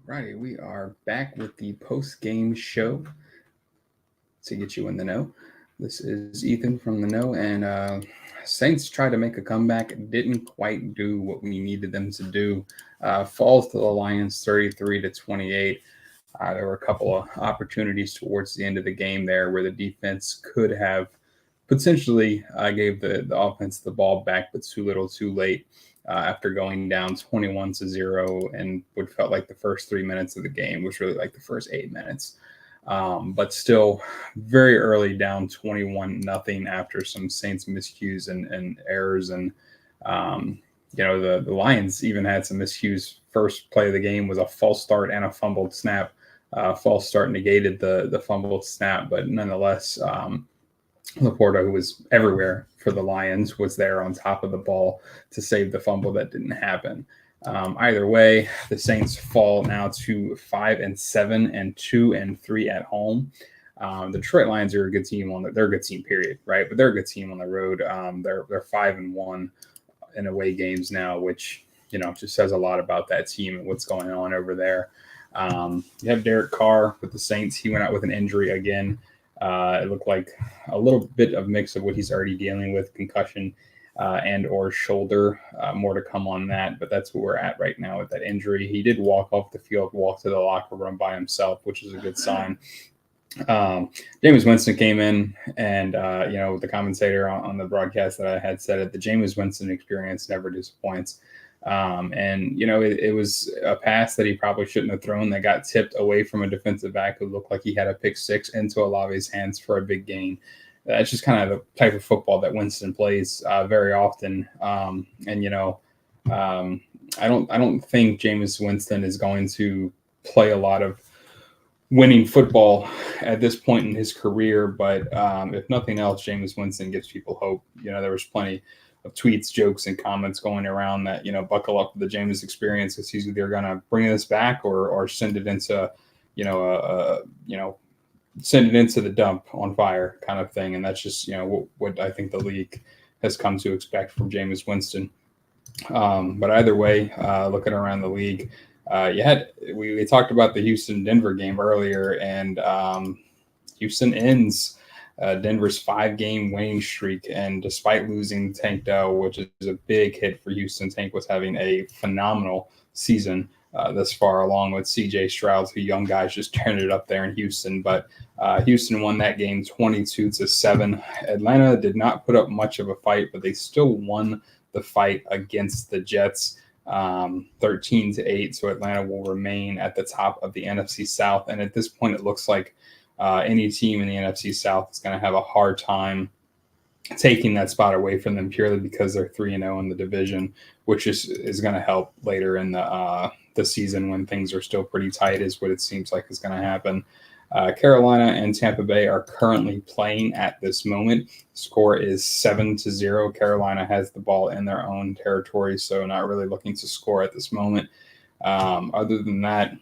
Righty, we are back with the post-game show to get you in the know. This is Ethan from the know, and Saints tried to make a comeback, didn't quite do what we needed them to do. Falls to the Lions 33 to 28. There were a couple of opportunities towards the end of the game there where the defense could have potentially gave the offense the ball back, but too little, too late. After going down 21 to 0, and what felt like the first 3 minutes of the game was really like the first 8 minutes. But still, very early down 21 nothing after some Saints miscues and errors. And, the Lions even had some miscues. First play of the game was a false start and a fumbled snap. False start negated the fumbled snap, but nonetheless, Laporta, who was everywhere for the Lions, was there on top of the ball to save the fumble that didn't happen. Either way, the Saints fall now to 5-7 and 2-3 at home. The Detroit Lions are a good team they're a good team, period, right? But they're a good team on the road. They're 5-1 in away games now, which just says a lot about that team and what's going on over there. You have Derek Carr with the Saints. He went out with an injury again. It looked like a little bit of mix of what he's already dealing with, concussion and or shoulder. More to come on that, but that's where we're at right now with that injury. He did walk off the field, walk to the locker room by himself, which is a good sign. Jameis Winston came in, and the commentator on the broadcast that I had said it, the Jameis Winston experience never disappoints. It was a pass that he probably shouldn't have thrown that got tipped away from a defensive back who looked like he had a pick six into Olave's hands for a big gain. That's just kind of the type of football that Winston plays very often. I don't think Jameis Winston is going to play a lot of winning football at this point in his career, but if nothing else, Jameis Winston gives people hope. There was plenty of tweets, jokes, and comments going around that buckle up for the Jameis experience because he's either going to bring this back or send it into send it into the dump on fire kind of thing. And that's just what I think the league has come to expect from Jameis Winston. But either way, looking around the league, we talked about the Houston-Denver game earlier, and Houston ends Denver's 5-game winning streak. And despite losing Tank Dell, which is a big hit for Houston, Tank was having a phenomenal season this far, along with C.J. Stroud, two young guys just turned it up there in Houston. But Houston won that game 22-7. Atlanta did not put up much of a fight, but they still won the fight against the Jets 13-8. So Atlanta will remain at the top of the NFC South. And at this point, it looks like any team in the NFC South is going to have a hard time taking that spot away from them purely because they're 3-0 in the division, which is going to help later in the season when things are still pretty tight, is what it seems like is going to happen. Carolina and Tampa Bay are currently playing at this moment. Score is 7-0. Carolina has the ball in their own territory, so not really looking to score at this moment. Other than that,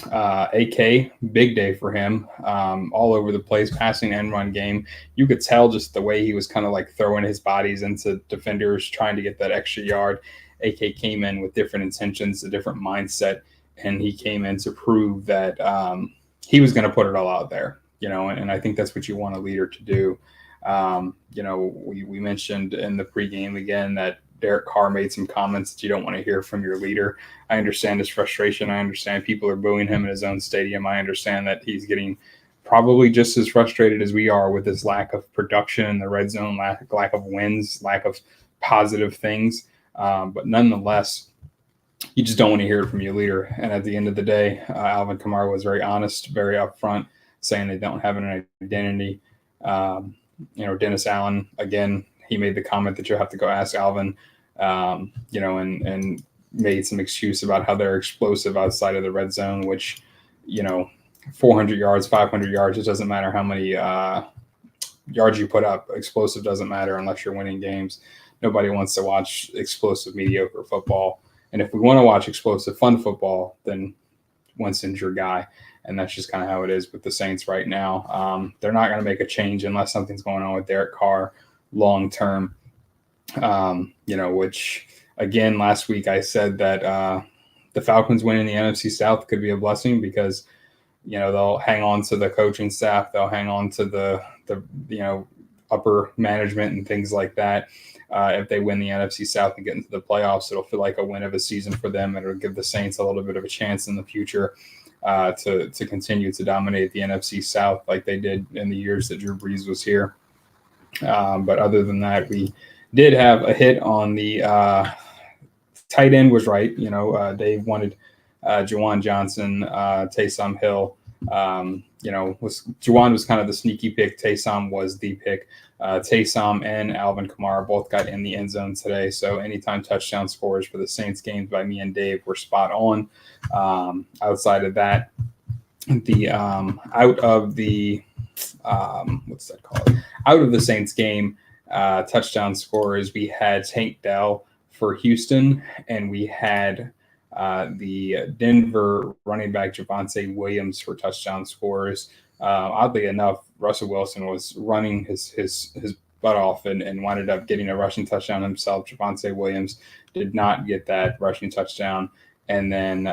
AK, big day for him, all over the place, passing and run game. You could tell just the way he was kind of like throwing his bodies into defenders, trying to get that extra yard. AK came in with different intentions, a different mindset, and he came in to prove that he was going to put it all out there, and I think that's what you want a leader to do. We mentioned in the pregame again that Derek Carr made some comments that you don't want to hear from your leader. I understand his frustration. I understand people are booing him in his own stadium. I understand that he's getting probably just as frustrated as we are with his lack of production in the red zone, lack of wins, lack of positive things. But nonetheless, you just don't want to hear it from your leader. And at the end of the day, Alvin Kamara was very honest, very upfront, saying they don't have an identity. Dennis Allen, again, he made the comment that you'll have to go ask Alvin, and made some excuse about how they're explosive outside of the red zone, which, 400 yards, 500 yards, it doesn't matter how many yards you put up. Explosive doesn't matter unless you're winning games. Nobody wants to watch explosive, mediocre football. And if we want to watch explosive, fun football, then Winston's your guy. And that's just kind of how it is with the Saints right now. They're not going to make a change unless something's going on with Derek Carr long term. Which, again, last week I said that The Falcons winning the NFC South could be a blessing because, they'll hang on to the coaching staff, they'll hang on to the upper management and things like that. If they win the NFC South and get into the playoffs, it'll feel like a win of a season for them, and it'll give the Saints a little bit of a chance in the future to continue to dominate the NFC South like they did in the years that Drew Brees was here. But other than that, we did have a hit on the tight end was right. Dave wanted Juwan Johnson, Taysom Hill. Juwan was kind of the sneaky pick. Taysom was the pick. Taysom and Alvin Kamara both got in the end zone today. So anytime touchdown scores for the Saints games by me and Dave were spot on. Outside of that, out of the Saints game, touchdown scorers, we had Tank Dell for Houston, and we had the Denver running back Javonte Williams for touchdown scorers. Oddly enough, Russell Wilson was running his butt off and wound up getting a rushing touchdown himself. Javonte Williams did not get that rushing touchdown. And then,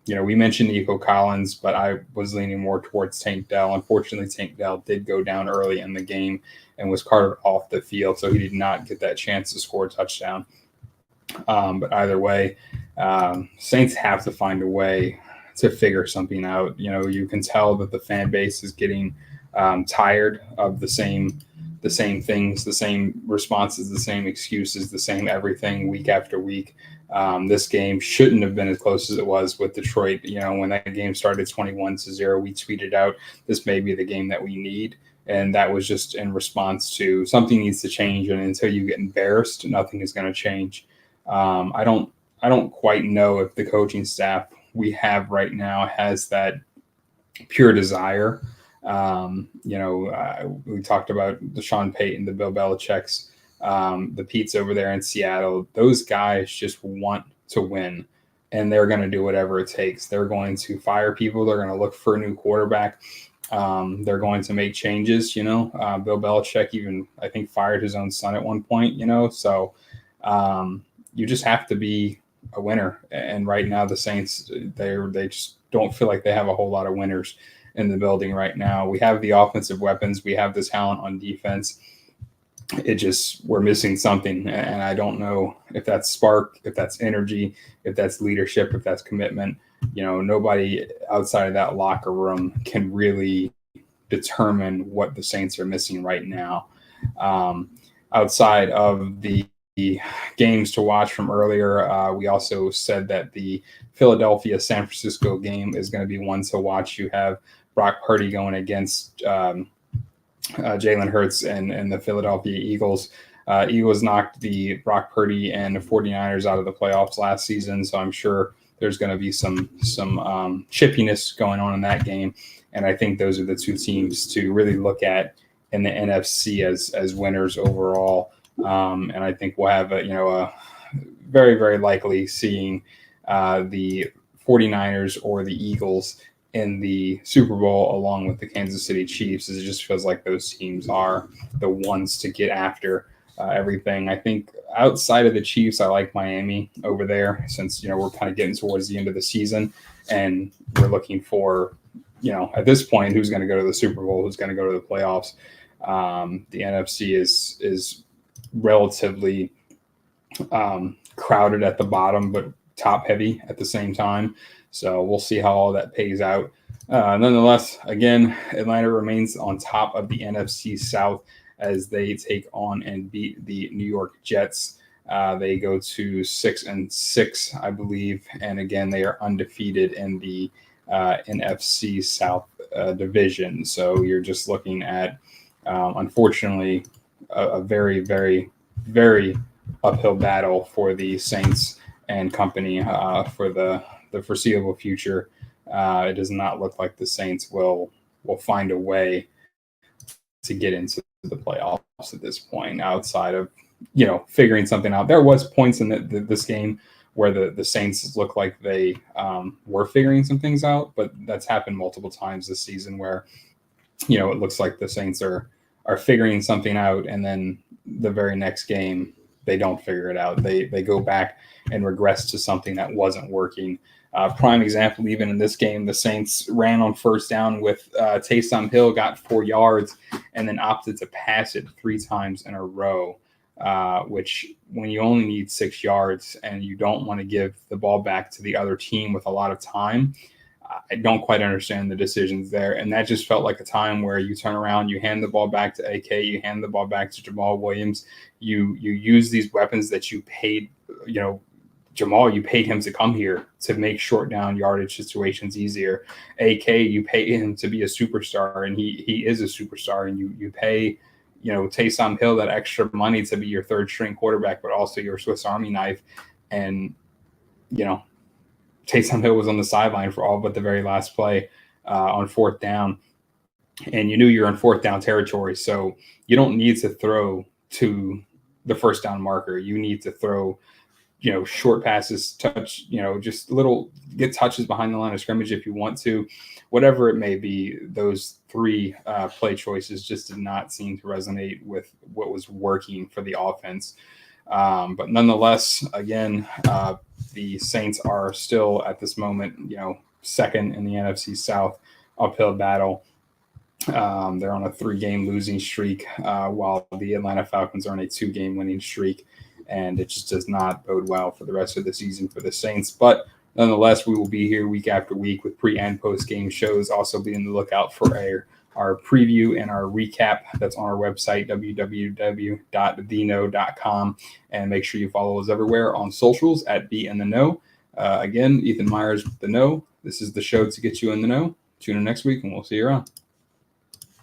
we mentioned Nico Collins, but I was leaning more towards Tank Dell. Unfortunately, Tank Dell did go down early in the game and was carted off the field, so he did not get that chance to score a touchdown. But either way, Saints have to find a way to figure something out. You can tell that the fan base is getting tired of the same things, the same responses, the same excuses, the same everything week after week. This game shouldn't have been as close as it was with Detroit. When that game started 21-0, we tweeted out, this may be the game that we need. And that was just in response to something needs to change. And until you get embarrassed, nothing is going to change. I don't quite know if the coaching staff we have right now has that pure desire. We talked about the Sean Payton, the Bill Belichick's, the Pete's over there in Seattle. Those guys just want to win, and they're going to do whatever it takes. They're going to fire people. They're going to look for a new quarterback. They're going to make changes. Bill Belichick even, I think, fired his own son at one point. So you just have to be a winner. And right now, the Saints, they just don't feel like they have a whole lot of winners in the building right now. We have the offensive weapons. We have the talent on defense. We're missing something. And I don't know if that's spark, if that's energy, if that's leadership, if that's commitment. Nobody outside of that locker room can really determine what the Saints are missing right now. Outside of the games to watch from earlier, we also said that the Philadelphia-San Francisco game is going to be one to watch. You have Brock Purdy going against Jalen Hurts and the Philadelphia Eagles. Eagles knocked the Brock Purdy and the 49ers out of the playoffs last season, so I'm sure there's going to be some chippiness going on in that game. And I think those are the two teams to really look at in the NFC as winners overall. And I think we'll have a very, very likely seeing the 49ers or the Eagles in the Super Bowl along with the Kansas City Chiefs. It just feels like those teams are the ones to get after everything. I think outside of the Chiefs, I like Miami over there since, we're kind of getting towards the end of the season and we're looking for, at this point, who's going to go to the Super Bowl, who's going to go to the playoffs. The NFC is relatively crowded at the bottom, but top heavy at the same time. So we'll see how all that pays out. Nonetheless, again, Atlanta remains on top of the NFC South as they take on and beat the New York Jets. They go to 6-6, I believe. And again, they are undefeated in the NFC South division. So you're just looking at, unfortunately, a very, very, very uphill battle for the Saints and company for the foreseeable future. It does not look like the Saints will find a way to get into the playoffs at this point outside of, figuring something out. There was points in this game where the Saints looked like they were figuring some things out, but that's happened multiple times this season where, it looks like the Saints are figuring something out, and then the very next game, they don't figure it out. They go back and regress to something that wasn't working. Prime example, even in this game, the Saints ran on first down with Taysom Hill, got 4 yards, and then opted to pass it 3 times in a row, which when you only need 6 yards and you don't want to give the ball back to the other team with a lot of time, I don't quite understand the decisions there. And that just felt like a time where you turn around, you hand the ball back to AK, you hand the ball back to Jamal Williams. You use these weapons that you paid, Jamal, you paid him to come here to make short down yardage situations easier. AK, you pay him to be a superstar, and he is a superstar. And you pay, Taysom Hill that extra money to be your third string quarterback, but also your Swiss Army knife. And, Taysom Hill was on the sideline for all but the very last play on fourth down. And you knew you're in fourth down territory. So you don't need to throw to the first down marker. You need to throw short passes, touch, just get touches behind the line of scrimmage if you want to, whatever it may be. Those 3 play choices just did not seem to resonate with what was working for the offense. But nonetheless, again, the Saints are still at this moment, second in the NFC South uphill battle. They're on a 3-game losing streak, while the Atlanta Falcons are on a 2-game winning streak. And it just does not bode well for the rest of the season for the Saints. But nonetheless, we will be here week after week with pre- and post-game shows. Also be on the lookout for our preview and our recap that's on our website, www.theknow.com. And make sure you follow us everywhere on socials at Be in the Know. Again, Ethan Myers with The Know. This is the show to get you in the know. Tune in next week, and we'll see you around.